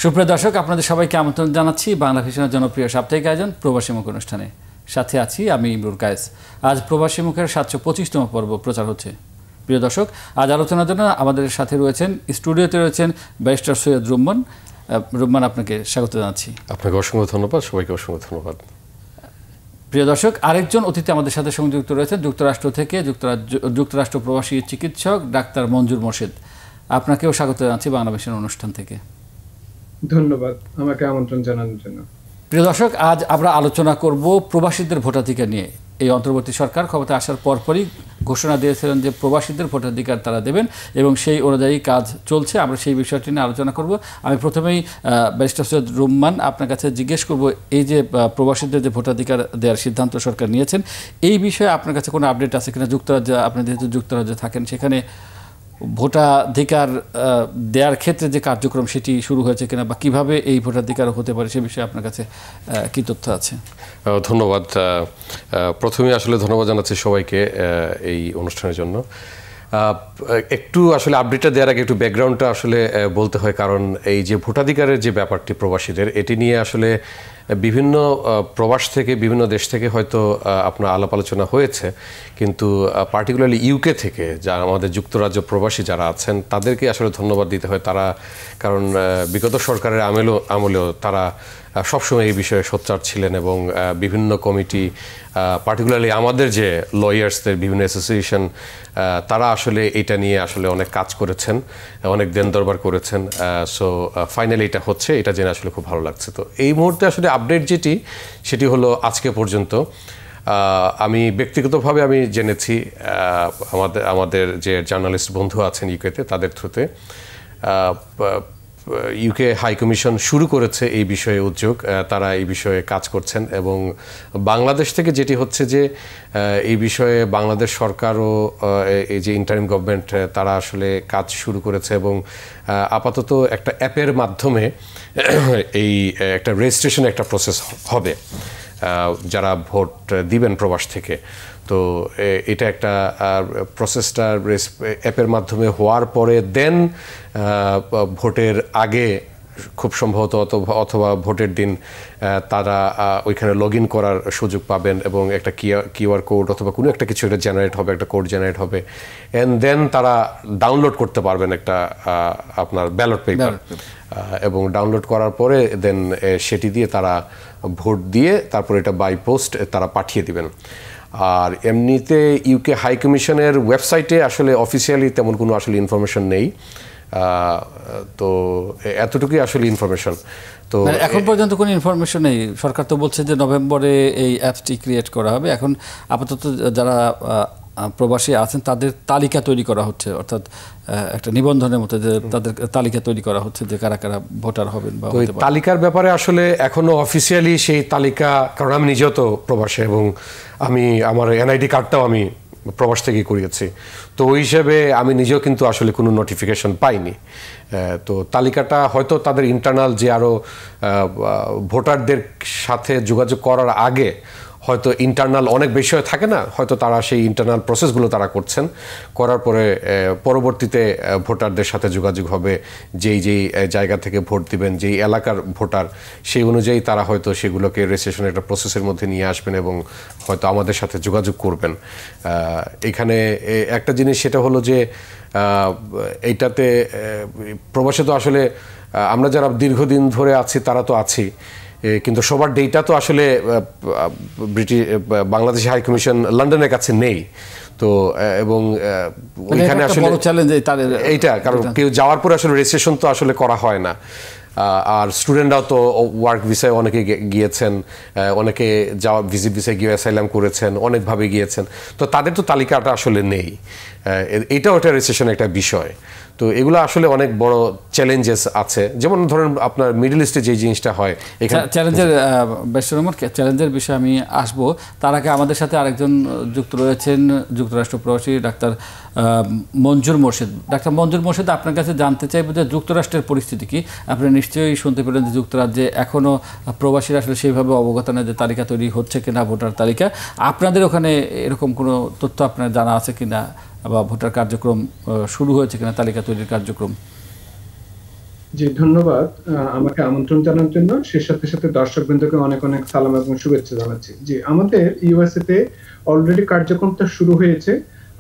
সুপ্রিয় দর্শক, আপনাদের সবাইকে আমন্ত্রণ জানাচ্ছি বাংলা ভিশনের জনপ্রিয় সাপ্তাহিক আয়োজন প্রবাসী মুখ অনুষ্ঠানে। সাথে আছি আমি ইমরুল কায়েস। আজ প্রবাসী মুখের 725তম পর্ব প্রচার হচ্ছে। প্রিয় দর্শক, আজ আলোচনার জন্য আমাদের সাথে রয়েছেন, স্টুডিওতে রয়েছেন ব্যারিস্টার সৈয়দ রুম্মান। রুম্মান, আপনাকে স্বাগত জানাচ্ছি। আপনাকে অসংখ্য ধন্যবাদ, সবাইকে অসংখ্য ধন্যবাদ। প্রিয় দর্শক, আরেকজন অতিথি আমাদের সাথে সংযুক্ত রয়েছেন যুক্তরাষ্ট্র থেকে, যুক্তরাষ্ট্র প্রবাসী চিকিৎসক ডাক্তার মঞ্জুর মোর্শেদ। আপনাকেও স্বাগত জানাচ্ছি বাংলা ভিশনের অনুষ্ঠান থেকে। ধন্যবাদ আমাকে আমন্ত্রণ জানানোর জন্য। প্রিয় দর্শক, আজ আমরা আলোচনা করব প্রবাসীদের ভোটাধিকার নিয়ে। এই অন্তর্বর্তী সরকার ক্ষমতায় আসার পরপরই ঘোষণা দিয়েছিলেন যে প্রবাসীদের ভোটাধিকার তারা দেবেন এবং সেই অনুযায়ী কাজ চলছে। আমরা সেই বিষয়টি নিয়ে আলোচনা করব। আমি প্রথমেই ব্যারিস্টার সৈয়দ রুম্মান আপনার কাছে জিজ্ঞেস করব, এই যে প্রবাসীদের যে ভোটাধিকার দেওয়ার সিদ্ধান্ত সরকার নিয়েছেন, এই বিষয়ে আপনার কাছে কোনো আপডেট আছে কিনা? যুক্তরাজ্যে, আপনি যেহেতু যুক্তরাজ্যে থাকেন, সেখানে ভোটাধিকার দেওয়ার ক্ষেত্রে যে কার্যক্রম সেটি শুরু হয়েছে কিনা, বা কিভাবে এই ভোটাধিকার হতে পারে সে বিষয়ে আপনার কাছে কি তথ্য আছে? ধন্যবাদ। প্রথমে আসলে ধন্যবাদ জানাচ্ছি সবাইকে এই অনুষ্ঠানের জন্য। একটু আসলে আপডেটটা দেওয়ার আগে একটু ব্যাকগ্রাউন্ডটা আসলে বলতে হয়, কারণ এই যে ভোটাধিকারের যে ব্যাপারটি প্রবাসীদের, এটি নিয়ে আসলে বিভিন্ন প্রবাস থেকে, বিভিন্ন দেশ থেকে হয়তো আপনার আলাপ আলোচনা হয়েছে, কিন্তু পার্টিকুলারলি ইউকে থেকে যারা আমাদের যুক্তরাজ্য প্রবাসী যারা আছেন তাদেরকে আসলে ধন্যবাদ দিতে হয়। তারা, কারণ বিগত সরকারের আমলেও তারা সবসময় এই বিষয়ে সোচ্চার ছিলেন এবং বিভিন্ন কমিটি, পার্টিকুলারলি আমাদের যে লয়ার্সদের বিভিন্ন অ্যাসোসিয়েশন, তারা আসলে এটা নিয়ে আসলে অনেক কাজ করেছেন, অনেক দেন দরবার করেছেন। সো ফাইনালি এটা হচ্ছে, এটা জেনে আসলে খুব ভালো লাগছে। তো এই মুহূর্তে আসলে আপডেট সেটি হলো আজকে পর্যন্ত আমি ব্যক্তিগতভাবে আমি জেনেছি, আমাদের যে জার্নালিস্ট বন্ধু আছেন ইউকেতে, তাদের থ্রুতে ইউকে হাই কমিশন শুরু করেছে এই বিষয়ে উদ্যোগ। তারা এই বিষয়ে কাজ করছেন এবং বাংলাদেশ থেকে যেটি হচ্ছে যে এই বিষয়ে বাংলাদেশ সরকারও, এই যে ইন্টারিম গভর্নমেন্ট, তারা আসলে কাজ শুরু করেছে এবং আপাতত একটা অ্যাপের মাধ্যমে এই একটা রেজিস্ট্রেশন একটা প্রসেস হবে যারা ভোট দিবেন প্রবাস থেকে। তো এটা একটা প্রসেসটা অ্যাপের মাধ্যমে হওয়ার পরে দেন ভোটের আগে খুব সম্ভবত অথবা ভোটের দিন তারা ওইখানে লগ ইন করার সুযোগ পাবেন এবং একটা কিউআর কোড অথবা কোনো একটা কিছু একটা জেনারেট হবে, একটা কোড জেনারেট হবে, অ্যান্ড দেন তারা ডাউনলোড করতে পারবেন একটা আপনার ব্যালট পেপার, এবং ডাউনলোড করার পরে দেন সেটি দিয়ে তারা ভোট দিয়ে তারপর এটা বাই পোস্ট তারা পাঠিয়ে দিবেন। আর এমনিতে ইউকে হাই কমিশনের ওয়েবসাইটে আসলে অফিসিয়ালি তেমন কোনো আসলে ইনফরমেশন নেই। তো এতটুকুই আসলে ইনফরমেশন। তো এখন পর্যন্ত কোনো ইনফরমেশন নেই। সরকার তো বলছে যে নভেম্বরে এই অ্যাপসটি ক্রিয়েট করা হবে। এখন আপাতত যারা প্রবাসী আছেন তাদের তালিকা তৈরি করা হচ্ছে, অর্থাৎ একটা নিবন্ধনের মতো যে তাদের তালিকা তৈরি করা হচ্ছে যে কারা কারা ভোটার হবেন। বা তালিকার ব্যাপারে আসলে এখনো অফিসিয়ালি সেই তালিকা, কারণ আমি নিজেও তো প্রবাসী এবং আমি আমার এনআইডি কার্ডটাও আমি প্রবাস থেকেই করিয়েছি, তো ওই হিসেবে আমি নিজেও কিন্তু আসলে কোনো নোটিফিকেশন পাইনি। তো তালিকাটা হয়তো তাদের ইন্টারনাল যে আরও ভোটারদের সাথে যোগাযোগ করার আগে হয়তো ইন্টারনাল অনেক বিষয় থাকে না, হয়তো তারা সেই ইন্টারনাল প্রসেসগুলো তারা করছেন, করার পরে পরবর্তীতে ভোটারদের সাথে যোগাযোগ হবে, যেই জায়গা থেকে ভোট দিবেন, যেই এলাকার ভোটার, সেই অনুযায়ী তারা হয়তো সেগুলোকে রেজিস্ট্রেশনের একটা প্রসেসের মধ্যে নিয়ে আসবেন এবং হয়তো আমাদের সাথে যোগাযোগ করবেন। এখানে একটা জিনিস সেটা হলো যে এইটাতে প্রবাসে তো আসলে আমরা যারা দীর্ঘদিন ধরে আছি তারা তো আছি, কিন্তু সবার ডেটা তো আসলে বাংলাদেশ হাই কমিশন লন্ডনের কাছে নেই। তো এবং ওইখানে আসলে এইটা, কারণ কেউ যাওয়ার পরে আসলে রেজিস্ট্রেশন তো আসলে করা হয় না। আর স্টুডেন্টরাও তো ওয়ার্ক ভিসায় অনেকে গিয়েছেন, অনেকে যাওয়া ভিজিট ভিসায় গিয়ে অ্যাসাইলাম করেছেন, অনেকভাবে গিয়েছেন, তো তাদের তো তালিকাটা আসলে নেই। এটাও একটা রেজিস্ট্রেশনের একটা বিষয়। তো এগুলো আসলে অনেক বড় চ্যালেঞ্জেস আছে। যেমন ধরেন আপনার মিডল ইস্টে যে জিনিসটা হয়, এখানে চ্যালেঞ্জের বিষয়ে আমি আসবো। তার আগে আমাদের সাথে আরেকজন যুক্ত রয়েছেন যুক্তরাষ্ট্র প্রবাসী ডাক্তার মঞ্জুর মোর্শেদ। ডাক্তার মঞ্জুর মোর্শেদ, আপনার কাছে জানতে চাইব যে যুক্তরাষ্ট্রের পরিস্থিতি কি? আপনি নিশ্চয়ই শুনতে পেলেন যে যুক্তরাজ্যে এখনও প্রবাসীরা আসলে সেইভাবে অবগত না যে তালিকা তৈরি হচ্ছে কিনা, ভোটার তালিকা। আপনাদের ওখানে এরকম কোনো তথ্য আপনার জানা আছে কিনা, বা ভোটার কার্যক্রম শুরু হয়েছে কিনা, তালিকা তৈরির কার্যক্রম? জি, ধন্যবাদ আমাকে আমন্ত্রণ জানার জন্য। সে সাথে সাথে দর্শকবৃন্দকে অনেক অনেক সালাম এবং শুভেচ্ছা জানাচ্ছি। জি, আমাদের ইউএসএ তে অলরেডি কার্যক্রমটা শুরু হয়েছে।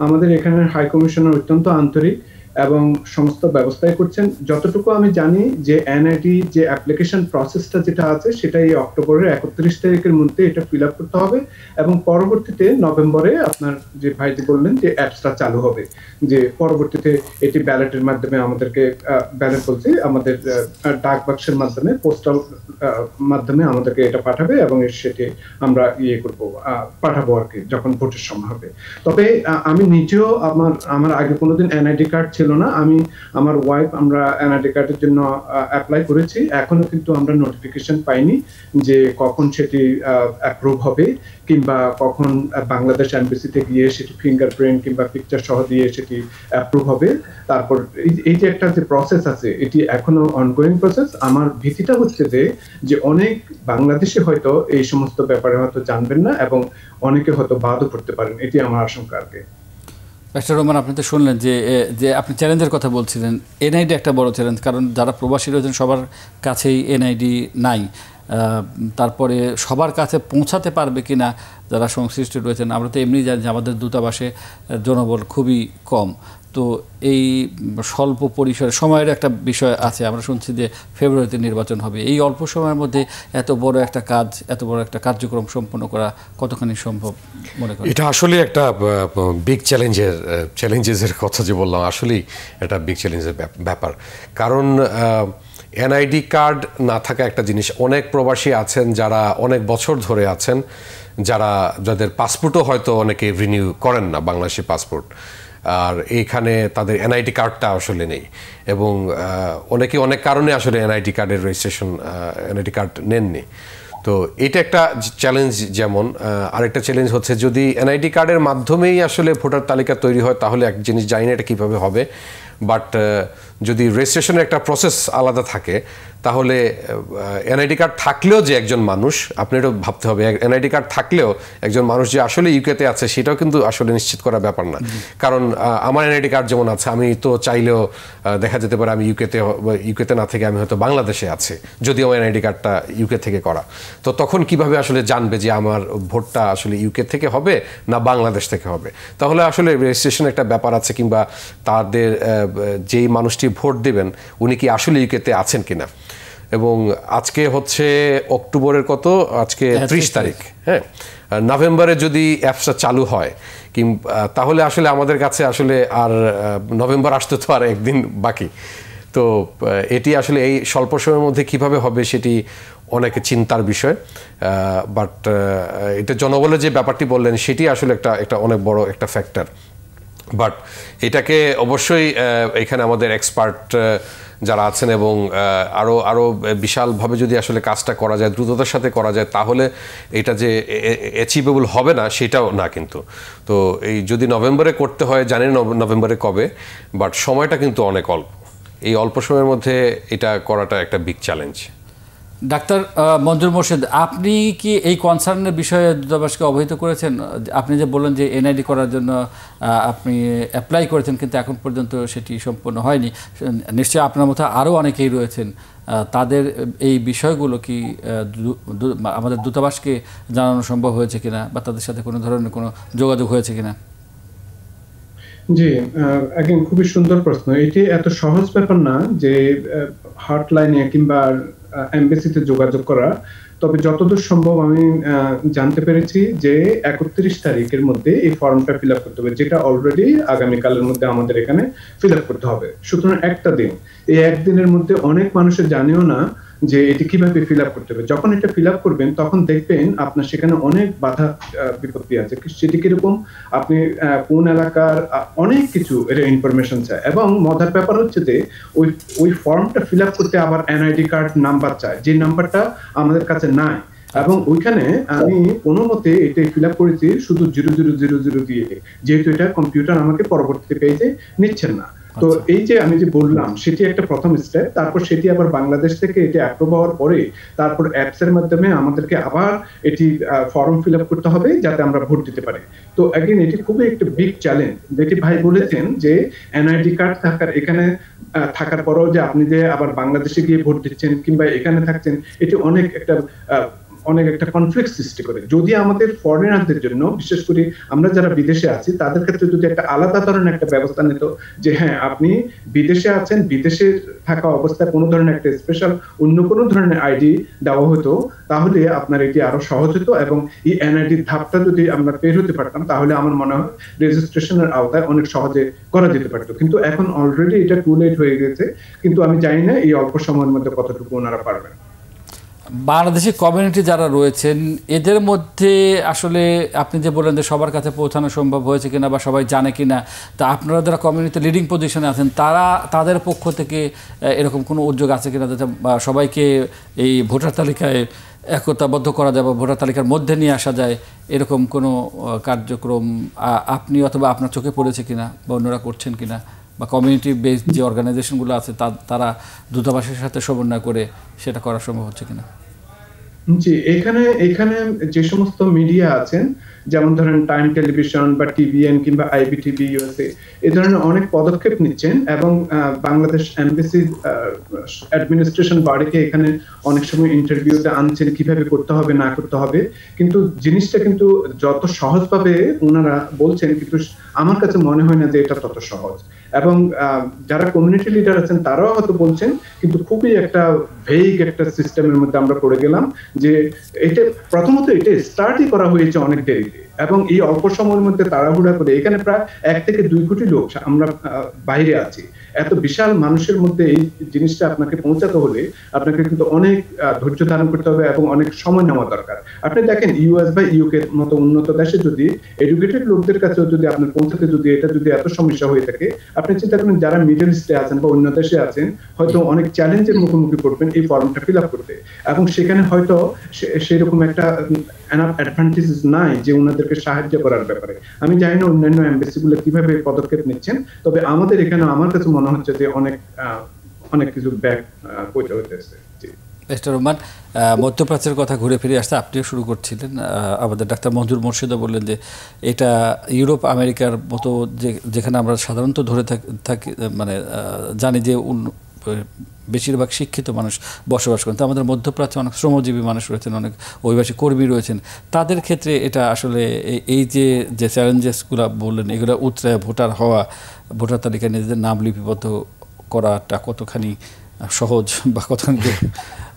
আমাদের এখানের হাই কমিশনার অত্যন্ত আন্তরিক এবং সমস্ত ব্যবস্থাই করছেন। যতটুকু আমি জানি যে এনআইডি যে অ্যাপ্লিকেশন প্রসেসটা যেটা আছে সেটা এই অক্টোবরের 31 তারিখের মধ্যে এটা ফিল আপ করতে হবে এবং পরবর্তীতে নভেম্বরে আপনার যে ভাইজি বললেন যে অ্যাপসটা চালু হবে, যে পরবর্তীতে এটি ব্যালটের মাধ্যমে আমাদেরকে ব্যালট বলছি আমাদের ডাক বাক্সের মাধ্যমে পোস্টাল মাধ্যমে আমাদেরকে এটা পাঠাবে এবং সেটি আমরা করব, পাঠাবো আর কি যখন ভোটের সময় হবে। তবে আমি নিজেও আমার আগে কোনোদিন এনআইডি কার্ড ছিল না। আমি আমার ওয়াইফ আমরা এনআইডি কার্ডের জন্য অ্যাপ্লাই করেছি, এখনো কিন্তু আমরা নোটিফিকেশন পাইনি যে কখন সেটি অ্যাপ্রুভ হবে কিংবা কখন বাংলাদেশ এমবেসিতে গিয়ে সেটি ফিঙ্গারপ্রিন্ট কিংবা পিকচার সহ দিয়ে সেটি অ্যাপ্রুভ হবে। তারপর এই যে একটা যে প্রসেস আছে এটি এখনো অনগোয়িং প্রসেস। আমার ভীতিটা হচ্ছে যে অনেক বাংলাদেশে হয়তো এই সমস্ত ব্যাপারে হয়তো জানবেন না এবং অনেকে হয়তো বাদও করতে পারেন, এটি আমার আশঙ্কা আর কি। ব্যারিস্টার রহমান, আপনি তো শুনলেন যে আপনি চ্যালেঞ্জের কথা বলছিলেন। এনআইডি একটা বড় চ্যালেঞ্জ, কারণ যারা প্রবাসী রয়েছেন সবার কাছেই এনআইডি নাই। তারপরে সবার কাছে পৌঁছাতে পারবে কিনা যারা সংশ্লিষ্ট রয়েছেন। আমরা তো এমনি জানি যে আমাদের দূতাবাসে জনবল খুবই কম। তো এই স্বল্প পরিসরে সময়ের একটা বিষয় আছে। আমরা শুনছি যে ফেব্রুয়ারিতে নির্বাচন হবে। এই অল্প সময়ের মধ্যে এত বড় একটা কাজ, এত বড় একটা কার্যক্রম সম্পন্ন করা কতখানি সম্ভব মনে করেন? এটা আসলে একটা বিগ চ্যালেঞ্জেসের কথা যে বললাম, আসলেই এটা বিগ চ্যালেঞ্জের ব্যাপার। কারণ এনআইডি কার্ড না থাকা একটা জিনিস, অনেক প্রবাসী আছেন যারা অনেক বছর ধরে আছেন, যাদের পাসপোর্টও হয়তো অনেকে রিনিউ করেন না, বাংলাদেশি পাসপোর্ট, আর এইখানে তাদের এনআইডি কার্ডটা আসলে নেই। এবং অনেকে অনেক কারণে আসলে এনআইডি কার্ডের রেজিস্ট্রেশন, এনআইডি কার্ড নেননি। তো এটা একটা চ্যালেঞ্জ। যেমন আরেকটা চ্যালেঞ্জ হচ্ছে, যদি এনআইডি কার্ডের মাধ্যমেই আসলে ভোটার তালিকা তৈরি হয় তাহলে এক জিনিস জানি না এটা কীভাবে হবে, বাট যদি রেজিস্ট্রেশনের একটা প্রসেস আলাদা থাকে তাহলে এনআইডি কার্ড থাকলেও যে একজন মানুষ, আপনি এটা ভাবতে হবে, এনআইডি কার্ড থাকলেও একজন মানুষ যে আসলে ইউকেতে আছে সেটাও কিন্তু আসলে নিশ্চিত করার ব্যাপার না। কারণ আমার এনআইডি কার্ড যেমন আছে, আমি তো চাইলেও দেখা যেতে পারে আমি ইউকেতে না থেকে আমি হয়তো বাংলাদেশে আছি, যদিও আমার এনআইডি কার্ডটা ইউকে থেকে করা। তো তখন কিভাবে আসলে জানবে যে আমার ভোটটা আসলে ইউকে থেকে হবে না বাংলাদেশ থেকে হবে? তাহলে আসলে রেজিস্ট্রেশন একটা ব্যাপার আছে, কিংবা তাদের যেই মানুষটি ভোট দেবেন উনি কি আসলে ইউকেতে আছেন কিনা। এবং আজকে হচ্ছে অক্টোবরের আজকে 30 তারিখ, হ্যাঁ, নভেম্বরে যদি অ্যাপসটা চালু হয় তাহলে আসলে আমাদের কাছে আসলে আর নভেম্বর আসতে তো আর একদিন বাকি। তো এটি আসলে এই স্বল্প সময়ের মধ্যে কিভাবে হবে সেটি অনেক চিন্তার বিষয়। বাট এটা জনবলের যে ব্যাপারটি বললেন সেটি আসলে একটা অনেক বড় একটা ফ্যাক্টর। বাট এটাকে অবশ্যই এখানে আমাদের এক্সপার্ট যারা আছেন এবং আরও বিশালভাবে যদি আসলে কাজটা করা যায়, দ্রুততার সাথে করা যায়, তাহলে এটা যে অ্যাচিভেবল হবে না সেটাও না কিন্তু। তো এই যদি নভেম্বরে করতে হয়, জানি নভেম্বরে কবে, বাট সময়টা কিন্তু অনেক অল্প। এই অল্প সময়ের মধ্যে এটা করাটা একটা বিগ চ্যালেঞ্জ। ডাক্তার মঞ্জুর মোর্শেদ, আপনি কি এই কনসার্নের বিষয়ে দূতাবাসকে অবহিত করেছেন? আপনি যে বললেন যে এনআইডি করার জন্য আপনি অ্যাপ্লাই করেছেন কিন্তু এখন পর্যন্ত সেটি সম্পন্ন হয়নি, নিশ্চয়ই আপনার মতো আরও অনেকেই রয়েছেন, তাদের এই বিষয়গুলো কি আমাদের দূতাবাসকে জানানো সম্ভব হয়েছে কিনা বা তাদের সাথে কোনো ধরনের কোনো যোগাযোগ হয়েছে কিনা? জি, একদম খুবই সুন্দর প্রশ্ন। এটি এত সহজ ব্যাপার না যে হটলাইনে কিংবা এমবেসিতে যোগাযোগ করা। তবে যতদূর সম্ভব আমি জানতে পেরেছি যে 31 তারিখের মধ্যে এই ফর্মটা ফিল আপ করতে হবে, যেটা অলরেডি আগামীকালের মধ্যে আমাদের এখানে ফিল আপ করতে হবে। সুতরাং একটা দিন, এই একদিনের মধ্যে অনেক মানুষের জানেও না যে এটি কিভাবে ফিল আপ করতে হবে। যখন এটা ফিল আপ করবেন তখন দেখবেন আপনার সেখানে অনেক বাধা বিপত্তি আছে। সেটি কিরকম, আপনি কোন এলাকার অনেক কিছু এটা ইনফরমেশন চায়। এবং মজার ব্যাপার হচ্ছে যে ওই ফর্মটা ফিল আপ করতে আবার এনআইডি কার্ড নাম্বার চায়, যে নাম্বারটা আমাদের কাছে নাই। এবং ওইখানে আমি কোনো মতে এটা ফিল আপ করেছি শুধু 0000 দিয়ে, যেহেতু এটা কম্পিউটার আমাকে পরবর্তীতে পেজে নিচ্ছেন না। তো এই যে আমি যে বললাম সেটি একটা প্রথম স্টেপ, তারপর সেটি আবার বাংলাদেশ থেকে এটি অ্যাপ্রুভ হওয়ার পরে তারপর অ্যাপস এর মাধ্যমে আমাদেরকে আবার এটি ফর্ম ফিল আপ করতে হবে যাতে আমরা ভোট দিতে পারি। তো অ্যাগেন এটি খুবই একটা বিগ চ্যালেঞ্জ, যেটি ভাই বলেছেন যে এনআইডি কার্ড থাকার এখানে থাকার পরেও যে আপনি যে আবার বাংলাদেশে গিয়ে ভোট দিচ্ছেন কিংবা এখানে থাকছেন, এটি অনেক একটা কনফ্লিক্ট সৃষ্টি করে। যদি আমাদের ফরেনারদের জন্য, বিশেষ করে আমরা যারা বিদেশে আছি তাদের ক্ষেত্রে যদি একটা আলাদা ধরনের একটা ব্যবস্থা নিত যে হ্যাঁ আপনি বিদেশে আছেন, বিদেশে থাকা অবস্থায় কোনো ধরনের একটা স্পেশাল অন্য কোনো ধরনের আইডি দেওয়া হতো, তাহলে আপনার এটি আরো সহজ হতো এবং এই এনআইডির ধাপটা যদি আমরা পের হতে পারতাম তাহলে আমার মনে হয় রেজিস্ট্রেশনের আওতায় অনেক সহজে করা যেতে পারতো। কিন্তু এখন অলরেডি এটা টু লেট হয়ে গেছে, কিন্তু আমি জানি না এই অল্প সময়ের মধ্যে কতটুকু ওনারা পারবেন। বাংলাদেশি কমিউনিটি যারা রয়েছেন এদের মধ্যে আসলে আপনি যে বললেন যে সবার কাছে পৌঁছানো সম্ভব হয়েছে কিনা বা সবাই জানে কিনা, তা আপনারা যারা কমিউনিটি লিডিং পজিশনে আছেন তাদের পক্ষ থেকে এরকম কোনো উদ্যোগ আছে কিনা যাতে সবাইকে এই ভোটার তালিকায় একতাবদ্ধ করা যায় বা ভোটার তালিকার মধ্যে নিয়ে আসা যায়, এরকম কোনো কার্যক্রম আপনি অথবা আপনার চোখে পড়েছে কিনা বা অন্যরা করছেন কিনা, বা কমিউনিটি বেসড যে অর্গানাইজেশনগুলো আছে তারা দূতাবাসের সাথে সমন্বয় করে সেটা করা সম্ভব হচ্ছে কিনা? জি, এখানে যে সমস্ত মিডিয়া আছেন, যেমন ধরেন টাইম টেলিভিশন বা টিভিএন কিংবা আইবিটিভি ইউএসএ, এই ধরনের অনেক পদক্ষেপ নিচ্ছেন এবং বাংলাদেশ এমবেসি অ্যাডমিনিস্ট্রেশন বডিকে এখানে অনেক সময় ইন্টারভিউতে আনছেন কিভাবে করতে হবে না করতে হবে। কিন্তু জিনিসটা কিন্তু যত সহজভাবে ওনারা বলছেন, কিন্তু আমার কাছে মনে হয় না যে এটা তত সহজ। এবং যারা কমিউনিটি লিডার আছেন তারাও হয়তো বলছেন, কিন্তু খুবই একটা ভেগ একটা সিস্টেমের মধ্যে আমরা পড়ে গেলাম যে এটা প্রথমত এটা স্টার্টই করা হয়েছে অনেক দেরিতে এবং এই অল্প সময়ের মধ্যে তাড়াহুড়া করে। এখানে প্রায় 1 থেকে 2 কোটি লোক আমরা বাইরে আছি। এত বিশাল মানুষের মধ্যে এই জিনিসটা আপনাকে পৌঁছাতে হলে আপনাকে কিন্তু অনেক ধৈর্য ধারণ করতে হবে এবং অনেক সময় নেওয়া দরকার। আপনি দেখেন ইউএস বা ইউকে মতো উন্নত দেশে যদি এডুকেটেড লোকদের কাছে যদি আপনার পৌঁছাতে যদি এত সমস্যা হয়ে থাকে, আপনি চিন্তা করেন যারা মিডল ইস্টে আছেন বা অন্য দেশে আছেন হয়তো অনেক চ্যালেঞ্জের মুখোমুখি পড়বেন এই ফর্মটা ফিল আপ করতে, এবং সেখানে হয়তো সেরকম একটা অ্যাডভান্টেজ নাই যে ওনাদেরকে সাহায্য করার ব্যাপারে। আমি জানি না অন্যান্য এমবেসিগুলো কিভাবে পদক্ষেপ নিচ্ছেন, তবে আমাদের এখানে আমার কাছে মনে হচ্ছে যে অনেক কিছু ব্যাক করতে হতেছে। মিস্টার রহমান, মধ্যপ্রাচ্যের কথা ঘুরে ফিরে আসতে আপনিও শুরু করছিলেন, আমাদের ডাক্তার মঞ্জুর মোর্শেদও বললেন যে এটা ইউরোপ আমেরিকার মতো যেখানে আমরা সাধারণত ধরে থাকি মানে জানি যে বেশিরভাগ শিক্ষিত মানুষ বসবাস করেন, তো আমাদের মধ্যপ্রাচ্যে অনেক শ্রমজীবী মানুষ রয়েছেন, অনেক অভিবাসী কর্মী রয়েছেন, তাদের ক্ষেত্রে এটা আসলে এই যে চ্যালেঞ্জেসগুলো বললেন এগুলো উতরে ভোটার হওয়া, ভোটার তালিকায় নিজেদের নাম লিপিবদ্ধ করাটা কতখানি সহজ বা কতখানি?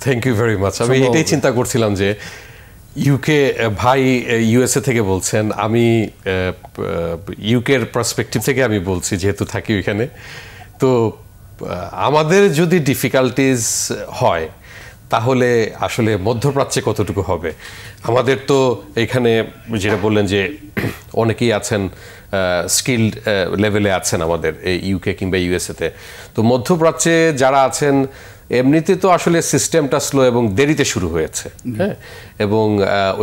Thank you very much. আমি এটাই চিন্তা করছিলাম যে ইউকে ভাই ইউএসএ থেকে বলছেন, আমি ইউকের পার্সপেক্টিভ থেকে আমি বলছি যেহেতু থাকি ওইখানে। তো আমাদের যদি ডিফিকাল্টিজ হয় তাহলে আসলে মধ্যপ্রাচ্যে কতটুকু হবে? আমাদের তো এখানে যেটা বললেন যে অনেকেই আছেন স্কিল্ড লেভেলে আছেন আমাদের এই ইউকে কিংবা ইউএসএতে। তো মধ্যপ্রাচ্যে যারা আছেন এমনিতে তো আসলে সিস্টেমটা স্লো এবং দেরিতে শুরু হয়েছে, হ্যাঁ, এবং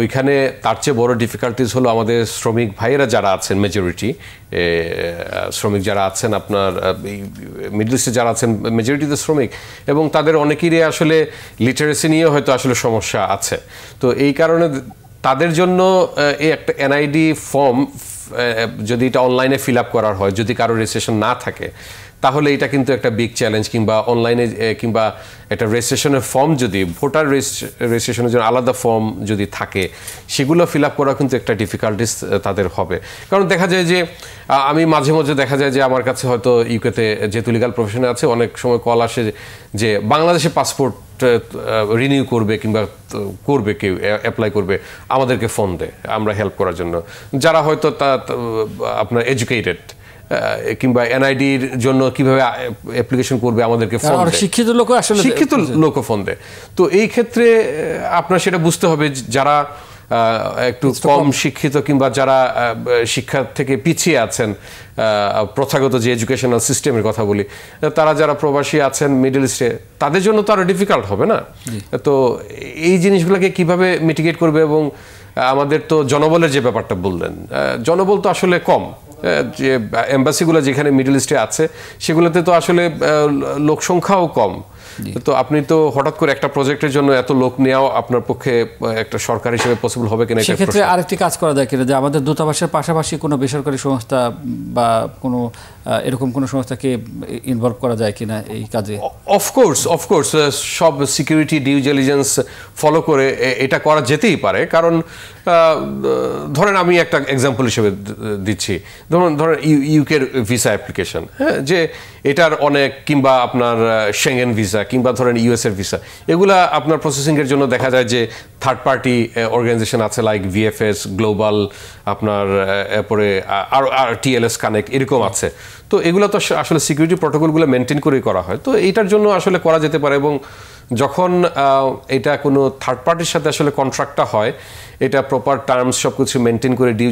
ওইখানে তার চেয়ে বড় ডিফিকাল্টিজ হলো আমাদের শ্রমিক ভাইয়েরা যারা আছেন, মেজরিটি শ্রমিক যারা আছেন আপনার মিডল ইস্টে যারা আছেন মেজরিটিতে শ্রমিক, এবং তাদের অনেকেরই আসলে লিটারেসি নিয়ে হয়তো আসলে সমস্যা আছে। তো এই কারণে তাদের জন্য এই একটা এনআইডি ফর্ম যদি এটা অনলাইনে ফিল আপ করার হয়, যদি কারো রেজিস্ট্রেশন না থাকে, তাহলে এটা কিন্তু একটা বিগ চ্যালেঞ্জ। কিংবা অনলাইনে কিংবা একটা রেজিস্ট্রেশনের ফর্ম যদি ভোটার রেজিস্ট্রেশনের জন্য আলাদা ফর্ম যদি থাকে, সেগুলো ফিল আপ করা কিন্তু একটা ডিফিকাল্টিস তাদের হবে। কারণ দেখা যায় যে আমি মাঝে মাঝে দেখা যায় যে আমার কাছে হয়তো ইউকেতে যেহেতু লিগাল প্রফেশনে আছে, অনেক সময় কল আসে যে বাংলাদেশে পাসপোর্ট রিনিউ করবে কিংবা করবে, কেউ অ্যাপ্লাই করবে, আমাদেরকে ফোন দেয় আমরা হেল্প করার জন্য। যারা হয়তো আপনার এডুকেটেড কিংবা এনআইডির জন্য কিভাবে অ্যাপ্লিকেশন করবে আমাদেরকে ফোন দেয়, শিক্ষিত লোকও ফোন দেয়। তো এই ক্ষেত্রে আপনার সেটা বুঝতে হবে যারা একটু কম শিক্ষিত কিংবা যারা শিক্ষা থেকে পিছিয়ে আছেন, প্রথাগত যে এডুকেশনাল সিস্টেমের কথা বলি, তারা যারা প্রবাসী আছেন মিডল ইস্টে, তাদের জন্য তো আরো ডিফিকাল্ট হবে না? তো এই জিনিসগুলোকে কিভাবে মিটিগেট করবে? এবং আমাদের তো জনবলের যে ব্যাপারটা বললেন, জনবল তো আসলে কম, যে এম্বাসিগুলো যেখানে মিডল ইস্টে আছে সেগুলোতে তো আসলে লোক সংখ্যাও কম। তো আপনি তো হঠাৎ করে একটা প্রজেক্টের জন্য এত লোক নেওয়াও আপনার পক্ষে একটা সরকার হিসেবে পসিবল হবে কিনা? সেক্ষেত্রে আরেকটি কাজ করা যায় কিনা, যে আমাদের দূতাবাসের পাশাপাশি কোনো বেসরকারি সংস্থা বা কোনো এরকম কোনো সংস্থাকে ইনভলভ করা যায় কিনা এই কাজে? অফকোর্স সব সিকিউরিটি ডিউ ডিলিজেন্স ফলো করে এটা করা যেতেই পারে। কারণ ধরেন আমি একটা এক্সাম্পল হিসেবে দিচ্ছি, ধরেন ইউকের ভিসা অ্যাপ্লিকেশন, হ্যাঁ, যে এটার অনেক, কিংবা আপনার সেঙ্গেন ভিসা, কিংবা ধরেন ইউএসএর ভিসা, এগুলা আপনার প্রসেসিংয়ের জন্য দেখা যায় যে থার্ড পার্টি অর্গানাইজেশন আছে, লাইক ভিএফএস গ্লোবাল, আপনার এরপরে আর টিএলএস কানেক্ট, এরকম আছে। তো এগুলো তো আসলে সিকিউরিটি প্রটোকলগুলো মেনটেন করেই করা হয়। তো এইটার জন্য আসলে করা যেতে পারে। এবং যখন এটা কোনো থার্ড পার্টির সাথে আসলে কন্ট্রাক্টটা হয়, এটা প্রপার টার্মস সব কিছু মেনটেন করে ডিউ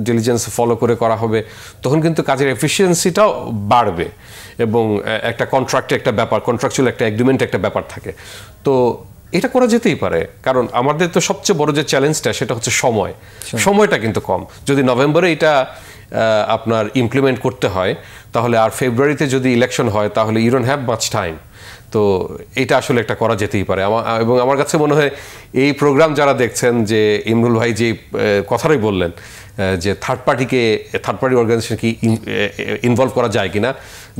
ডিলিজেন্স ফলো করে করা হবে, তখন কিন্তু কাজের এফিসিয়েন্সিটাও বাড়বে। এবং একটা কন্ট্রাক্টে একটা ব্যাপার, কন্ট্রাকচুয়াল একটা এগ্রিমেন্ট একটা ব্যাপার থাকে। তো এটা করা যেতেই পারে। কারণ আমাদের তো সবচেয়ে বড় যে চ্যালেঞ্জটা সেটা হচ্ছে সময়টা কিন্তু কম। যদি নভেম্বরে এটা আপনার ইমপ্লিমেন্ট করতে হয়, তাহলে আর ফেব্রুয়ারিতে যদি ইলেকশন হয়, তাহলে you don't have much time. তো এটা আসলে একটা করা যেতেই পারে। এবং আমার কাছে মনে হয় এই প্রোগ্রাম যারা দেখছেন, যে ইমরুল ভাই যে কথাটাই বললেন যে থার্ড পার্টি অর্গানাইজেশনকে ইনভলভ করা যায় কিনা,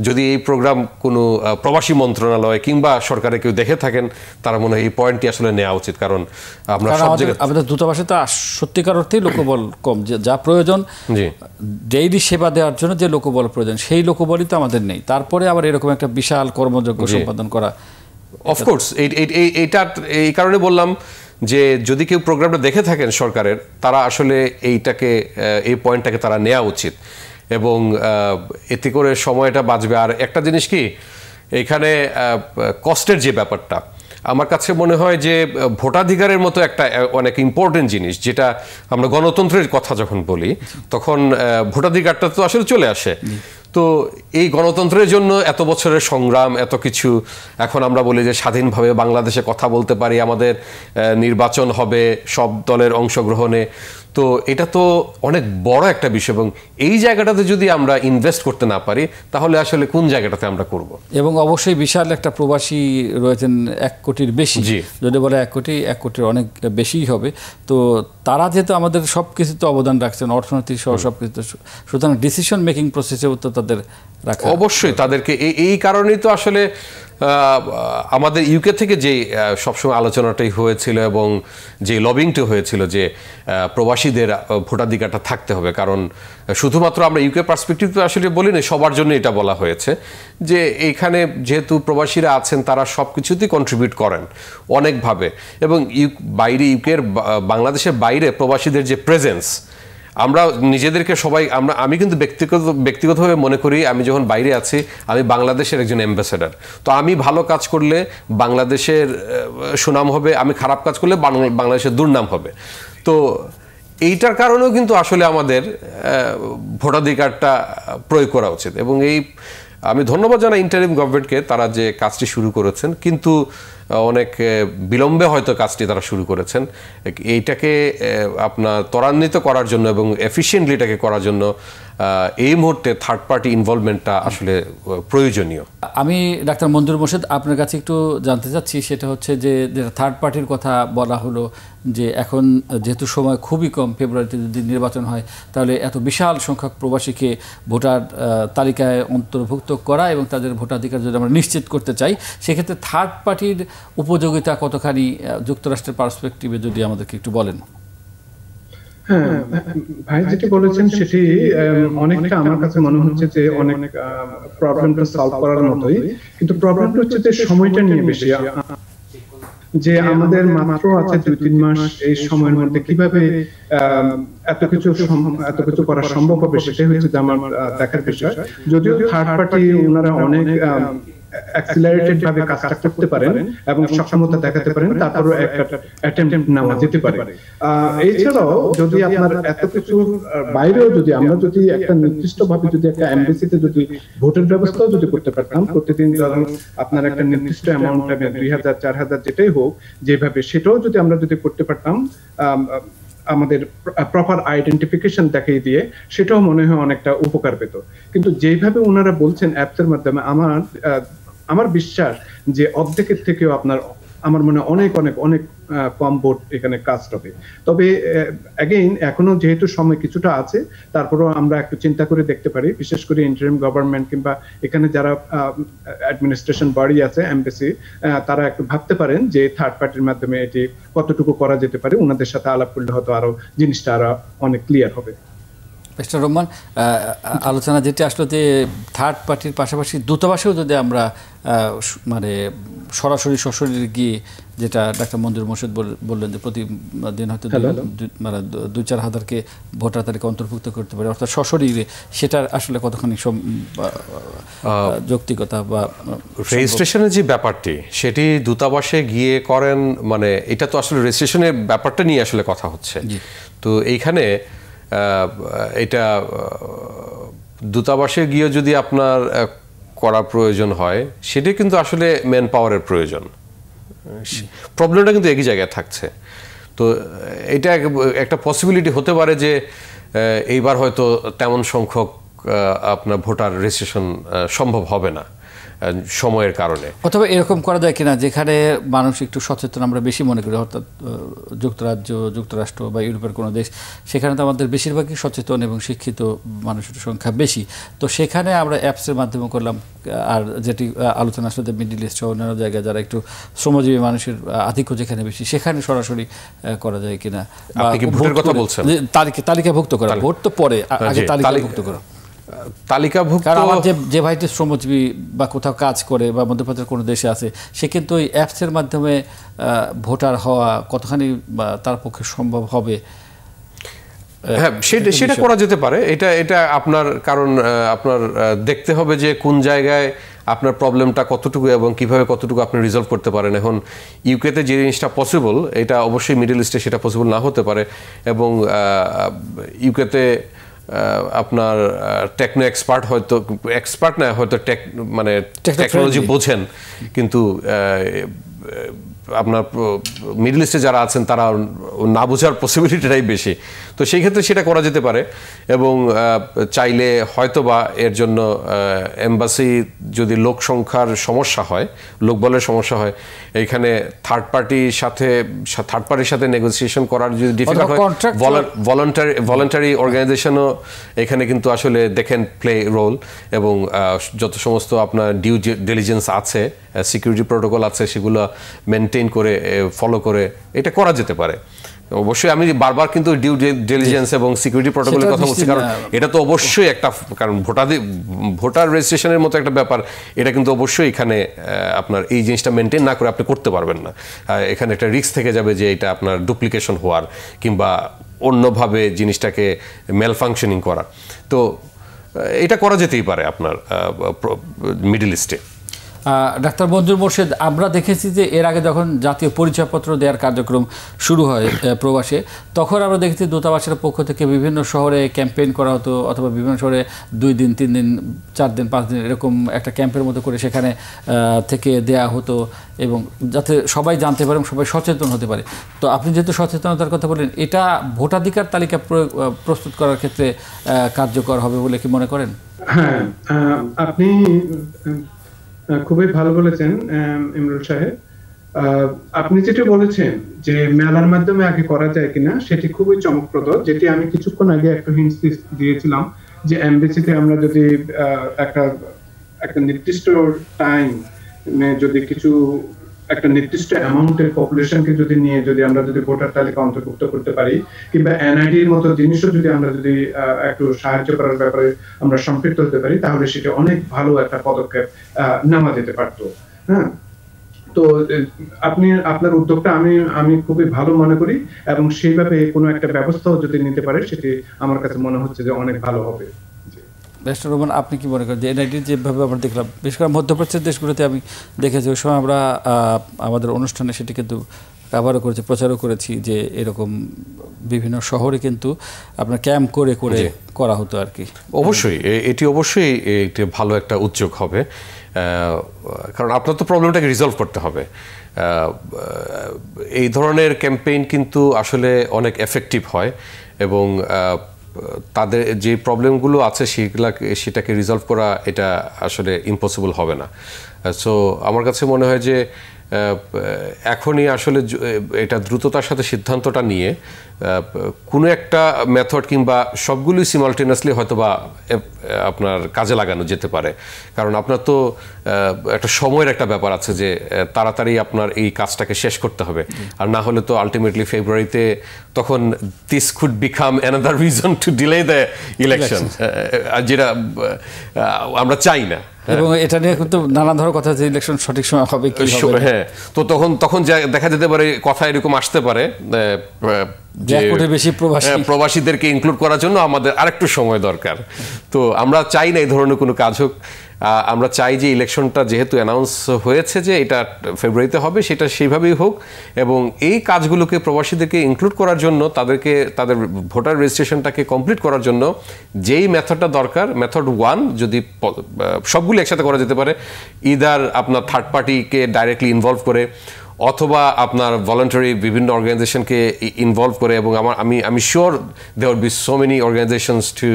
যদি এই প্রোগ্রাম কোনো প্রবাসী মন্ত্রণালয় কিংবা সরকারে কেউ দেখে থাকেন, তারা মনে হয় এই পয়েন্টটি আসলে নেওয়া উচিত। কারণ আমরা সব জায়গায়, আমাদের দূতাবাসে তো সত্যিকার অর্থেই লোকবল কম। যা প্রয়োজন ডেইলি সেবা দেওয়ার জন্য যে লোকবল প্রয়োজন, সেই লোকবলই তো আমাদের নেই। তারপরে আবার এরকম একটা বিশাল কর্মযজ্ঞ সম্পাদন করা, অফকোর্স এইটা এই কারণে বললাম যে যদি কেউ প্রোগ্রামটা দেখে থাকেন সরকারের, তারা আসলে এই পয়েন্টটাকে তারা নেওয়া উচিত। এবং এতে করে সময়টা বাঁচবে। আর একটা জিনিস কি, এখানে কষ্টের যে ব্যাপারটা, আমার কাছে মনে হয় যে ভোটাধিকারের মতো একটা অনেক ইম্পর্টেন্ট জিনিস, যেটা আমরা গণতন্ত্রের কথা যখন বলি, তখন ভোটাধিকারটা তো আসলে চলে আসে। তো এই গণতন্ত্রের জন্য এত বছরের সংগ্রাম, এত কিছু, এখন আমরা বলি যে স্বাধীনভাবে বাংলাদেশে কথা বলতে পারি, আমাদের নির্বাচন হবে সব দলের অংশগ্রহণে, তো এটা তো অনেক বড় একটা বিষয়। এবং এই জায়গাটাতে যদি আমরা ইনভেস্ট করতে না পারি, তাহলে আসলে কোন জায়গাটাতে আমরা করব? এবং অবশ্যই বিশাল একটা প্রবাসী রয়েছেন 1 কোটির বেশি, যদি বলে 1 কোটির অনেক বেশিই হবে। তো তারা যেহেতু আমাদের সব কিছুতে অবদান রাখছেন, অর্থনৈতিক সহ সব কিছু, সুতরাং ডিসিশন মেকিং প্রসেসেও তো তাদের রাখা অবশ্যই। তাদেরকে এই কারণেই তো আসলে আমাদের ইউকে থেকে যে সবসময় আলোচনাটাই হয়েছিল এবং যে লবিংটা হয়েছিল যে প্রবাসীদের ভোটাধিকারটা থাকতে হবে। কারণ শুধুমাত্র আমরা ইউকে পার্সপেক্টিভ তো আসলে বলি না, সবার জন্য এটা বলা হয়েছে যে এইখানে যেহেতু প্রবাসীরা আছেন, তারা সব কিছুতেই কন্ট্রিবিউট করেন অনেকভাবে। এবং ইউকের বাংলাদেশের বাইরে প্রবাসীদের যে প্রেজেন্স, আমরা নিজেদেরকে সবাই আমি কিন্তু ব্যক্তিগতভাবে মনে করি, আমি যখন বাইরে আছি, আমি বাংলাদেশের একজন অ্যাম্বাসেডার। তো আমি ভালো কাজ করলে বাংলাদেশের সুনাম হবে, আমি খারাপ কাজ করলে বাংলাদেশের দুর্নাম হবে। তো এইটার কারণেও কিন্তু আসলে আমাদের ভোটাধিকারটা প্রয়োগ করা উচিত। এবং আমি ধন্যবাদ জানাই ইন্টারিম গভর্নমেন্টকে, তারা যে কাজটি শুরু করেছেন, কিন্তু অনেক বিলম্বে হয়তো কাজটি তারা শুরু করেছেন। এইটাকে আপনার ত্বরান্বিত করার জন্য এবং এফিশিয়েন্টলি এটাকে করার জন্য এই মুহূর্তে থার্ড পার্টি ইনভলভমেন্টটা আসলে প্রয়োজনীয়। আমি ডাক্তার মঞ্জুর মোর্শেদ আপনার কাছে একটু জানতে চাচ্ছি, সেটা হচ্ছে যে থার্ড পার্টির কথা বলা হলো, যে এখন যেহেতু সময় খুবই কম, ফেব্রুয়ারিতে যদি নির্বাচন হয়, তাহলে এত বিশাল সংখ্যক প্রবাসীকে ভোটার তালিকায় অন্তর্ভুক্ত করা এবং তাদের ভোটাধিকার যদি আমরা নিশ্চিত করতে চাই, সেক্ষেত্রে থার্ড পার্টির উপযোগিতা কতখানি যুক্তরাষ্ট্রের পার্সপেক্টিভে যদি আমাদেরকে একটু বলেন। হ্যাঁ, ভাই যেটি বলেছেন সেটি অনেকটা আমার কাছে মনে হচ্ছে যে অনেক প্রবলেমটা সলভ করার মতোই, কিন্তু প্রবলেমটা হচ্ছে যে সময়টা নিয়ে বেশি। যে আমাদের মাত্র আছে 2-3 মাস, এই সময়ের মধ্যে কিভাবে এত কিছু করা সম্ভব হবে, সেটাই হচ্ছে আমার দেখার বিষয়। যদিও থার্ড পার্টি ওনারা অনেক অ্যাক্সিলারেটেড ভাবে কাজটা করতে পারেন এবং সক্ষমতা দেখাতে পারেন, তারপরও একটা অ্যাটেম্প্ট নেওয়া যেতে পারে। এছাড়াও যদি আপনার এত কিছু বাইরেও যদি আমরা যদি একটা নির্দিষ্ট ভাবে যদি একটা এমবেসিতে যদি ভোটের ব্যবস্থাও যদি করতে পারতাম, প্রতিদিন ধরুন আপনার একটা নির্দিষ্ট অ্যামাউন্ট 2000-4000 যেটাই হোক, যেভাবে সেটাও যদি আমরা যদি করতে পারতাম, আমাদের প্রপার আইডেন্টিফিকেশন দেখিয়ে দিয়ে, সেটাও মনে হয় অনেকটা উপকার পেত। কিন্তু যেভাবে ওনারা বলছেন অ্যাপসের মাধ্যমে, আমার বিশ্বাস যে অর্ধেকের থেকেও আমার মনে অনেক অনেক অনেক কম ভোট এখানে কাস্ট হবে। তবে অ্যাগেইন এখনো যেহেতু সময় কিছুটা আছে, তারপরেও আমরা একটু চিন্তা করে দেখতে পারি, বিশেষ করে ইন্টারিম গভর্নমেন্ট কিংবা এখানে যারা অ্যাডমিনিস্ট্রেশন বডি আছে, এমবেসি, তারা একটু ভাবতে পারেন যে থার্ড পার্টির মাধ্যমে এটি কতটুকু করা যেতে পারে। ওনাদের সাথে আলাপ করলে হয়তো আরো জিনিসটা আরো অনেক ক্লিয়ার হবে। মিস্টার রহমান, আলোচনা যেটা আসলো যে থার্ড পার্টির পাশাপাশি দূতাবাসেও যদি আমরা মানে সরাসরি সশরীরে গিয়ে, যেটা ডাক্তার মঞ্জুর মোর্শেদ বললেন যে প্রতিদিন হয়তো মানে 2-4 হাজারকে ভোটার তালিকা অন্তর্ভুক্ত করতে পারে, অর্থাৎ সশরীরে, সেটার আসলে কতখানি যৌক্তিকতা বা রেজিস্ট্রেশনের যে ব্যাপারটি সেটি দূতাবাসে গিয়ে করেন, মানে এটা তো আসলে রেজিস্ট্রেশনের ব্যাপারটা নিয়ে আসলে কথা হচ্ছে। তো এইখানে এটা দূতাবাসে গিয়ে যদি আপনার করা প্রয়োজন হয়, সেটা কিন্তু আসলে ম্যান পাওয়ারের প্রয়োজন। প্রবলেমটা কিন্তু একই জায়গায় থাকছে। তো এটা একটা পসিবিলিটি হতে পারে যে এইবার হয়তো তেমন সংখ্যক আপনার ভোটার রেজিস্ট্রেশন সম্ভব হবে না সময়ের কারণে। অথবা এরকম করা যায় কিনা যেখানে মানুষ একটু সচেতন আমরা বেশি মনে করি, অর্থাৎ যুক্তরাজ্য, যুক্তরাষ্ট্র বা ইউরোপের কোনো দেশ, সেখানে তো আমাদের বেশিরভাগই সচেতন এবং শিক্ষিত মানুষের সংখ্যা বেশি। তো সেখানে আমরা অ্যাপসের মাধ্যমে করলাম, আর যেটি আলোচনা আসলে মিডল ইস্ট সহ অন্যান্য জায়গায় যারা একটু শ্রমজীবী মানুষের আধিক্য যেখানে বেশি, সেখানে সরাসরি করা যায় কিনা। আপনি কি ভোটের কথা বলছেন? তালিকাভুক্ত করা, ভোট তো পরে, আগে তালিকাভুক্ত করা। তালিকাভুক্ত, কারণ আমার যে ভাইটি শ্রমজীবী বা কোথাও কাজ করে বা মধ্যপ্রাচ্যের কোনো দেশে আছে, সে কিন্তু ওই অ্যাপসের মাধ্যমে ভোটার হওয়া কতখানি তার পক্ষে সম্ভব হবে। হ্যাঁ, সেটা করা যেতে পারে। এটা আপনার, কারণ আপনার দেখতে হবে যে কোন জায়গায় আপনার প্রবলেমটা কতটুকু এবং কিভাবে কতটুকু আপনি রিজলভ করতে পারেন। এখন ইউকেতে যে জিনিসটা পসিবল, এটা অবশ্যই মিডল ইস্টে সেটা পসিবল না হতে পারে। এবং ইউকেতে আপনার টেকনো এক্সপার্ট, হয়তো এক্সপার্ট না, হয়তো মানে টেকনোলজি বোঝেন, কিন্তু আপনার মিডল ইস্টে যারা আছেন তারা না বোঝার পসিবিলিটিটাই বেশি। তো সেই ক্ষেত্রে সেটা করা যেতে পারে। এবং চাইলে হয়তোবা এর জন্য এম্বাসি, যদি লোক সংখ্যার সমস্যা হয়, লোকবলের সমস্যা হয়, এইখানে থার্ড পার্টির সাথে নেগোসিয়েশন করার যদি ডিফিকাল্ট হয়, ভলান্টারি অর্গানাইজেশনও এখানে কিন্তু আসলে দেখেন প্লে রোল। এবং যত সমস্ত আপনার ডিউ ডিলিজেন্স আছে, সিকিউরিটি প্রোটোকল আছে, সেগুলো মেনটেন করে, ফলো করে এটা করা যেতে পারে। অবশ্যই আমি বারবার কিন্তু ডিউ ডিলিজেন্স এবং সিকিউরিটি প্রোটোকলের কথা বলছি, কারণ এটা তো অবশ্যই একটা, কারণ ভোটার রেজিস্ট্রেশনের মতো একটা ব্যাপার, এটা কিন্তু অবশ্যই এখানে আপনার এই জিনিসটা মেনটেন না করে আপনি করতে পারবেন না। এখানে একটা রিস্ক থেকে যাবে যে এটা আপনার ডুপ্লিকেশন হওয়ার কিংবা অন্যভাবে জিনিসটাকে মেল ফাংশনিং করা। তো এটা করা যেতেই পারে আপনার মিডল ইস্টে। ডাক্তার মঞ্জুর মোর্শেদ, আমরা দেখেছি যে এর আগে যখন জাতীয় পরিচয়পত্র দেওয়ার কার্যক্রম শুরু হয় প্রবাসে, তখন আমরা দেখেছি দূতাবাসের পক্ষ থেকে বিভিন্ন শহরে ক্যাম্পেইন করা হতো, অথবা বিভিন্ন শহরে 2 দিন, 3 দিন, 4 দিন, 5 দিন এরকম একটা ক্যাম্পের মতো করে সেখানে থেকে দেয়া হতো, এবং যাতে সবাই জানতে পারে এবং সবাই সচেতন হতে পারে। তো আপনি যেহেতু সচেতনতার কথা বলেন, এটা ভোটাধিকার তালিকা প্রস্তুত করার ক্ষেত্রে কার্যকর হবে বলে কি মনে করেন? হ্যাঁ, আপনি খুবই ভালো বলেছেন ইমরুল সাহেব। আপনি যেটা বলেছেন যে মেলার মাধ্যমে আগে করা যায় কিনা, সেটি খুবই চমকপ্রদ, যেটি আমি কিছুক্ষণ আগে একটা হিন্ট দিয়েছিলাম, যে এমবিসিতে আমরা যদি একটা নির্দিষ্ট টাইম, যদি কিছু একটা নির্দিষ্ট অ্যামাউন্টের পপুলেশনকে যদি নিয়ে আমরা যদি ভোটার তালিকা অন্তর্ভুক্ত করতে পারি, কিংবা এনআইডির মতো জিনিসও যদি আমরা যদি একটু সাহায্য করার ব্যাপারে আমরা সম্পৃক্ত হতে পারি, তাহলে সেটা অনেক ভালো একটা পদক্ষেপ নেওয়া যেতে পারতো। হ্যাঁ, তো আপনার উদ্যোগটা আমি খুবই ভালো মনে করি, এবং সেইভাবে কোনো একটা ব্যবস্থাও যদি নিতে পারে, সেটি আমার কাছে মনে হচ্ছে যে অনেক ভালো হবে। মিস্টার রহমান, আপনি কি মনে করেন যে এনআইডি যেভাবে আমরা দেখলাম, বিশেষ করে মধ্যপ্রাচ্যের দেশগুলোতে আমি দেখেছি, ওই সময় আমরা আমাদের অনুষ্ঠানে সেটি কিন্তু কাভারও করেছি, প্রচারও করেছি যে এরকম বিভিন্ন শহরে কিন্তু আপনার ক্যাম্প করে করে করা হতো আর কি। অবশ্যই এটি অবশ্যই একটি ভালো একটা উদ্যোগ হবে, কারণ আপনার তো প্রবলেমটাকে রিজলভ করতে হবে। এই ধরনের ক্যাম্পেইন কিন্তু আসলে অনেক এফেক্টিভ হয় এবং তাদের যে প্রবলেমগুলো আছে সেটাকে রিজলভ করা এটা আসলে ইম্পসিবল হবে না। সো আমার কাছে মনে হয় যে এখনই আসলে এটা দ্রুততার সাথে সিদ্ধান্তটা নিয়ে কোনো একটা মেথড কিংবা সবগুলোই সিমালটেনিয়াসলি হয়তো বা আপনার কাজে লাগানো যেতে পারে, কারণ আপনার তো একটা সময়ের একটা ব্যাপার আছে যে তাড়াতাড়ি আপনার এই কাজটাকে শেষ করতে হবে, আর না হলে তো আলটিমেটলি ফেব্রুয়ারিতে তখন this could become another reason to delay the election, যেটা আমরা চাই না। এবং এটা নিয়ে কিন্তু নানা ধরনের কথা যে ইলেকশন সঠিক সময় হবে কি হবে, হ্যাঁ, তো তখন দেখা যেতে পারে কথা এরকম আসতে পারে যে বেশি প্রবাসীদেরকে ইনক্লুড করার জন্য আমাদের আরেকটু সময় দরকার। তো আমরা চাই না এই ধরনের কোনো কাজ হোক। আমরা চাই যে ইলেকশনটা যেহেতু অ্যানাউন্স হয়েছে যে এটা ফেব্রুয়ারিতে হবে, সেটা সেইভাবেই হোক এবং এই কাজগুলোকে প্রবাসীদেরকে ইনক্লুড করার জন্য তাদের ভোটার রেজিস্ট্রেশনটাকে কমপ্লিট করার জন্য যেই মেথডটা দরকার, মেথড 1 যদি সবগুলো একসাথে করা যেতে পারে, ইদার আপনার থার্ড পার্টিকে ডাইরেক্টলি ইনভলভ করে অথবা আপনার ভলান্টারি বিভিন্ন অর্গানাইজেশনকে ইনভলভ করে, এবং আমি sure they would be so many organisations to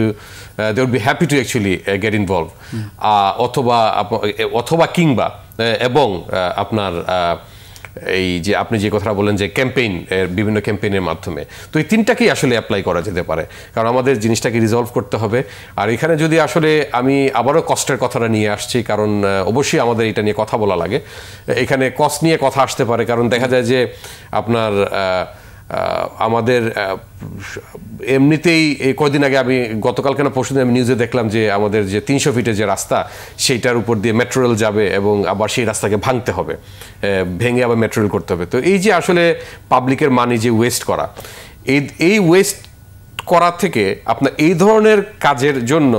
they would be happy to actually get involve, অথবা কিংবা এবং আপনার এই যে আপনি যে কথাটা বলেন যে ক্যাম্পেইন, বিভিন্ন ক্যাম্পেইনের মাধ্যমে, তো এই তিনটাকেই আসলে অ্যাপ্লাই করা যেতে পারে, কারণ আমাদের জিনিসটাকে রিজলভ করতে হবে। আর এখানে যদি আসলে আমি আবারও কস্টের কথাটা নিয়ে আসছি, কারণ অবশ্যই আমাদের এটা নিয়ে কথা বলা লাগে, এখানে কস্ট নিয়ে কথা আসতে পারে, কারণ দেখা যায় যে আপনার আমাদের এমনিতেই এই কয়দিন আগে আমি গতকালকে না পরশুদিন আমি নিউজে দেখলাম যে আমাদের যে 300 ফিটের যে রাস্তা সেইটার উপর দিয়ে মেট্রো রেল যাবে এবং আবার সেই রাস্তাকে ভাঙতে হবে, ভেঙে আবার মেট্রো রেল করতে হবে। তো এই যে আসলে পাবলিকের মানি যে ওয়েস্ট করা, এই ওয়েস্ট করা থেকে আপনার এই ধরনের কাজের জন্য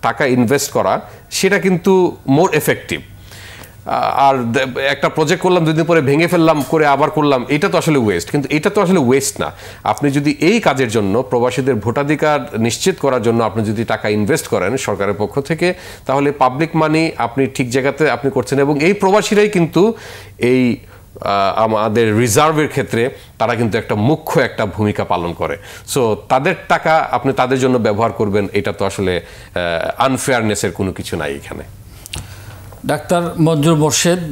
টাকা ইনভেস্ট করা, সেটা কিন্তু মোর এফেক্টিভ। আর একটা প্রজেক্ট করলাম, 2 দিন পরে ভেঙে ফেললাম, করে আবার করলাম, এটা তো আসলে ওয়েস্ট। কিন্তু এটা তো আসলে ওয়েস্ট না। আপনি যদি এই কাজের জন্য প্রবাসীদের ভোটাধিকার নিশ্চিত করার জন্য আপনি যদি টাকা ইনভেস্ট করেন সরকারের পক্ষ থেকে, তাহলে পাবলিক মানি আপনি ঠিক জায়গাতে আপনি করছেন, এবং এই প্রবাসীরাই কিন্তু এই আমাদের রিজার্ভের ক্ষেত্রে তারা কিন্তু একটা মুখ্য একটা ভূমিকা পালন করে। সো তাদের টাকা আপনি তাদের জন্য ব্যবহার করবেন, এটা তো আসলে আনফেয়ারনেসের কোনো কিছু নাই এখানে। ডাক্তার মঞ্জুর মোর্শেদ,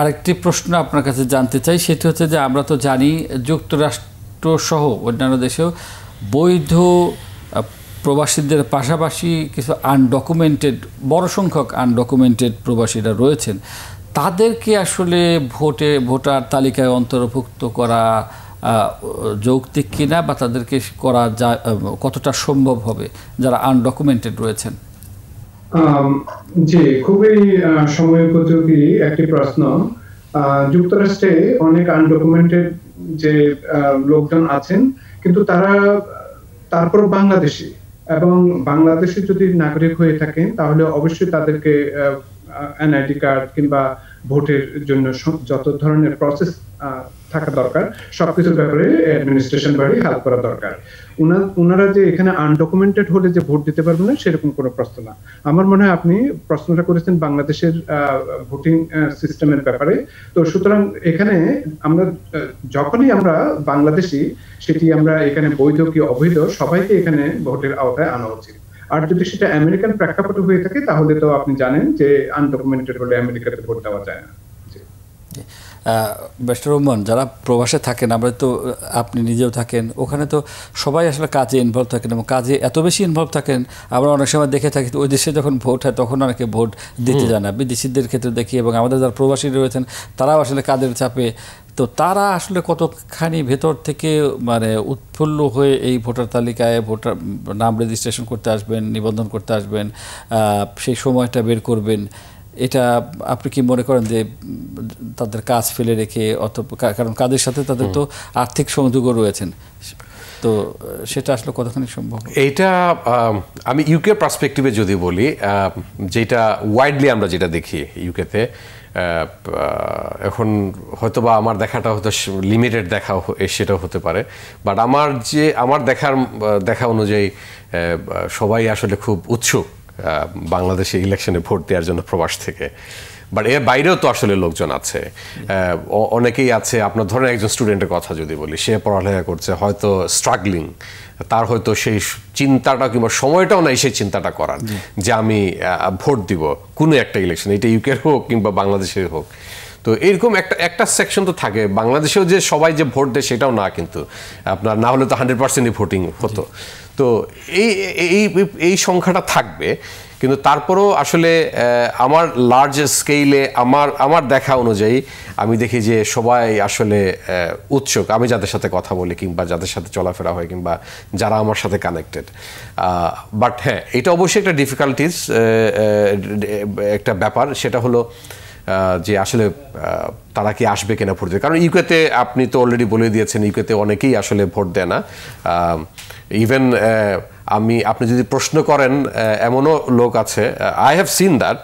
আরেকটি প্রশ্ন আপনার কাছে জানতে চাই, সেটি হচ্ছে যে আমরা তো জানি যুক্তরাষ্ট্র সহ অন্যান্য দেশেও বৈধ প্রবাসীদের পাশাপাশি কিছু আনডকুমেন্টেড, বড় সংখ্যক আনডকুমেন্টেড প্রবাসীরা রয়েছেন, তাদেরকে আসলে ভোটার তালিকায় অন্তর্ভুক্ত করা যৌক্তিক কিনা, বা তাদেরকে করা কতটা সম্ভব হবে যারা আনডকুমেন্টেড রয়েছেন? জি, খুবই সময়োপযোগী একটি প্রশ্ন। যুক্তরাষ্ট্রে অনেক আনডকুমেন্টেড যে লোকজন আছেন, কিন্তু তারা তারপর বাংলাদেশি, এবং বাংলাদেশি যদি নাগরিক হয়ে থাকেন তাহলে অবশ্যই তাদেরকে এনআইডি কার্ড কিংবা ভোটের জন্য যত ধরনের প্রসেস থাকা দরকার সবকিছুর ব্যাপারে অ্যাডমিনিস্ট্রেশন বাড়ি হেল্প করা দরকার। ওনারা যে এখানে আনডকুমেন্টেড হলে যে ভোট দিতে পারবেন না, সেরকম কোনো প্রশ্ন না। আমার মনে হয় আপনি প্রশ্নটা করেছেন বাংলাদেশের ভোটিং সিস্টেমের ব্যাপারে। তো সুতরাং এখানে আমরা যখনই আমরা বাংলাদেশি, সেটি আমরা এখানে বৈধ কি অবৈধ সবাইকে এখানে ভোটের আওতায় আনা উচিত। আর যদি সেটা আমেরিকান প্রেক্ষাপটে হয়ে থাকে তাহলে তো আপনি জানেন যে আনডকুমেন্টেড হলে আমেরিকাতে ভোট দেওয়া যায় না। ব্যারিস্টার রহমান, যারা প্রবাসে থাকেন, আমরা তো আপনি নিজেও থাকেন, ওখানে তো সবাই আসলে কাজে ইনভলভ থাকেন, এবং কাজে এত বেশি ইনভলভ থাকেন, আমরা অনেক সময় দেখে থাকি ওই দেশে যখন ভোট হয় তখন অনেকে ভোট দিতে যায় না, বিদেশিদের ক্ষেত্রে দেখি, এবং আমাদের যারা প্রবাসী রয়েছেন তারাও আসলে কাজের চাপে, তো তারা আসলে কতখানি ভেতর থেকে মানে উৎফুল্ল হয়ে এই ভোটার তালিকায় ভোটার নাম রেজিস্ট্রেশন করতে আসবেন, নিবন্ধন করতে আসবেন, সেই সময়টা বের করবেন, এটা আপনি কি মনে করেন যে তাদের কাজ ফেলে রেখে, অথবা কারণ কাজের সাথে তাদের তো আর্থিক সংযোগও রয়েছেন, তো সেটা আসলে কতখানি সম্ভব? এইটা আমি ইউকে পার্সপেক্টিভে যদি বলি, যেটা ওয়াইডলি আমরা যেটা দেখি ইউকেতে, এখন হয়তোবা আমার দেখাটা হয়তো লিমিটেড দেখা সেটাও হতে পারে, বাট আমার দেখা অনুযায়ী সবাই আসলে খুব উৎসুক বাংলাদেশে ইলেকশনে ভোট দেওয়ার জন্য প্রবাস থেকে। বাট এর বাইরেও তো আসলে লোকজন আছে, অনেকেই আছে। আপনার ধরেন একজন স্টুডেন্টের কথা যদি বলি, সে পড়ালেখা করছে, হয়তো স্ট্রাগলিং, তার হয়তো সেই চিন্তাটা কিংবা সময়টাও নাই সেই চিন্তাটা করার যে আমি ভোট দিব কোনো একটা ইলেকশন, এটা ইউকের হোক কিংবা বাংলাদেশের হোক। তো এরকম একটা সেকশন তো থাকে। বাংলাদেশেও যে সবাই যে ভোট দেয় সেটাও না, কিন্তু আপনার না হলে তো 100%ই ভোটিং হতো। তো এই সংখ্যাটা থাকবে, কিন্তু তারপরেও আসলে আমার লার্জ স্কেলে আমার দেখা অনুযায়ী আমি দেখি যে সবাই আসলে উৎসুক। আমি যাদের সাথে কথা বলি কিংবা যাদের সাথে চলাফেরা হয় কিংবা যারা আমার সাথে কানেক্টেড। বাট হ্যাঁ, এটা অবশ্যই একটা ডিফিকাল্টিস, একটা ব্যাপার। সেটা হলো যে আসলে তারা কি আসবে কিনা ভোট দিতে। কারণ ইউকেতে আপনি তো অলরেডি বলে দিয়েছেন, ইউকেতে অনেকেই আসলে ভোট দেয় না। ইভেন আপনি যদি প্রশ্ন করেন, এমনও লোক আছে, আই হ্যাভ সিন দ্যাট,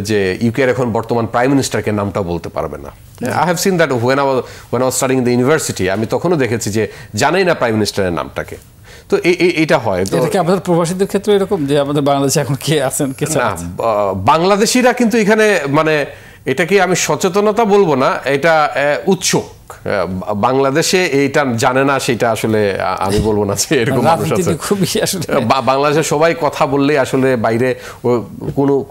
যে ইউকের এখন বর্তমান প্রাইম মিনিস্টারকে নামটাও বলতে পারবে না। I have seen that when I was studying the university. আমি তখনও দেখেছি যে জানেই না প্রাইম মিনিস্টারের নামটাকে। তো এটা হয়। তো আমাদের প্রবাসীদের ক্ষেত্রে এরকম যে আমাদের বাংলাদেশে এখন কে আছেন, না, বাংলাদেশিরা কিন্তু এখানে মানে এটাকে আমি সচেতনতা বলবো না, এটা উৎসুক। বাংলাদেশে এইটা জানে না সেটা আসলে আমি বলবো না যে এরকম মানুষ আছে। বাংলাদেশে সবাই কথা বললেই আসলে বাইরে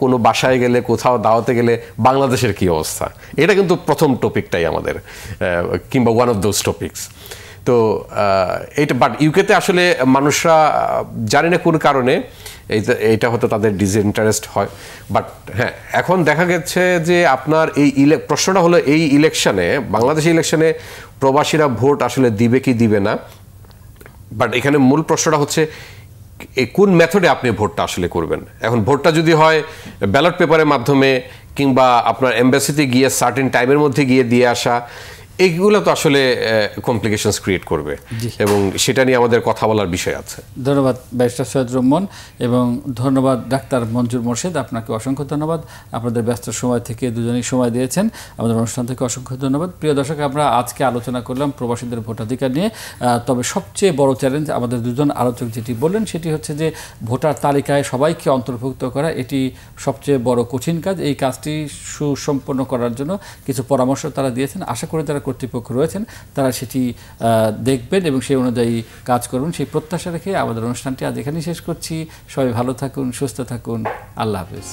কোনো বাসায় গেলে, কোথাও দাওয়াতে গেলে বাংলাদেশের কি অবস্থা, এটা কিন্তু প্রথম টপিকটাই আমাদের, কিংবা ওয়ান অফ দোজ টপিকস। তো এইটা, বাট ইউকেতে আসলে মানুষরা জানি না কোন কারণে এইটা হয়তো তাদের ডিসইন্টারেস্ট হয়। বাট হ্যাঁ, এখন দেখা গেছে যে আপনার প্রশ্নটা হলো এই ইলেকশনে, বাংলাদেশ ইলেকশনে প্রবাসীরা ভোট আসলে দিবে কি দিবে না। বাট এখানে মূল প্রশ্নটা হচ্ছে কোন মেথডে আপনি ভোটটা আসলে করবেন। এখন ভোটটা যদি হয় ব্যালট পেপারের মাধ্যমে কিংবা আপনার এমবাসিতে গিয়ে সার্টেন টাইমের মধ্যে গিয়ে দিয়ে আসা, এইগুলো তো আসলে কমপ্লিকেশনস ক্রিয়েট করবে, এবং সেটা নিয়ে আমাদের কথা বলার বিষয় আছে। ধন্যবাদ ব্যারিস্টার সৈয়দ রহমান, এবং ধন্যবাদ ডাক্তার মঞ্জুর মোর্শেদ, আপনাকে অসংখ্য ধন্যবাদ। আপনাদের ব্যস্ত সময় থেকে দুজনেই সময় দিয়েছেন, আমাদের অনুষ্ঠান থেকে অসংখ্য ধন্যবাদ। প্রিয় দর্শক, আমরা আজকে আলোচনা করলাম প্রবাসীদের ভোটাধিকার নিয়ে। তবে সবচেয়ে বড় চ্যালেঞ্জ আমাদের দুজন আলোচক যেটি বললেন সেটি হচ্ছে যে ভোটার তালিকায় সবাইকে অন্তর্ভুক্ত করা, এটি সবচেয়ে বড় কঠিন কাজ। এই কাজটি সুসম্পন্ন করার জন্য কিছু পরামর্শ তারা দিয়েছেন। আশা করি তারা কর্তৃপক্ষ রয়েছেন, তারা সেটি দেখবেন এবং সেই অনুযায়ী কাজ করবেন, সেই প্রত্যাশা রেখে আমাদের অনুষ্ঠানটি আজ এখানেই শেষ করছি। সবাই ভালো থাকুন, সুস্থ থাকুন, আল্লাহ হাফেজ।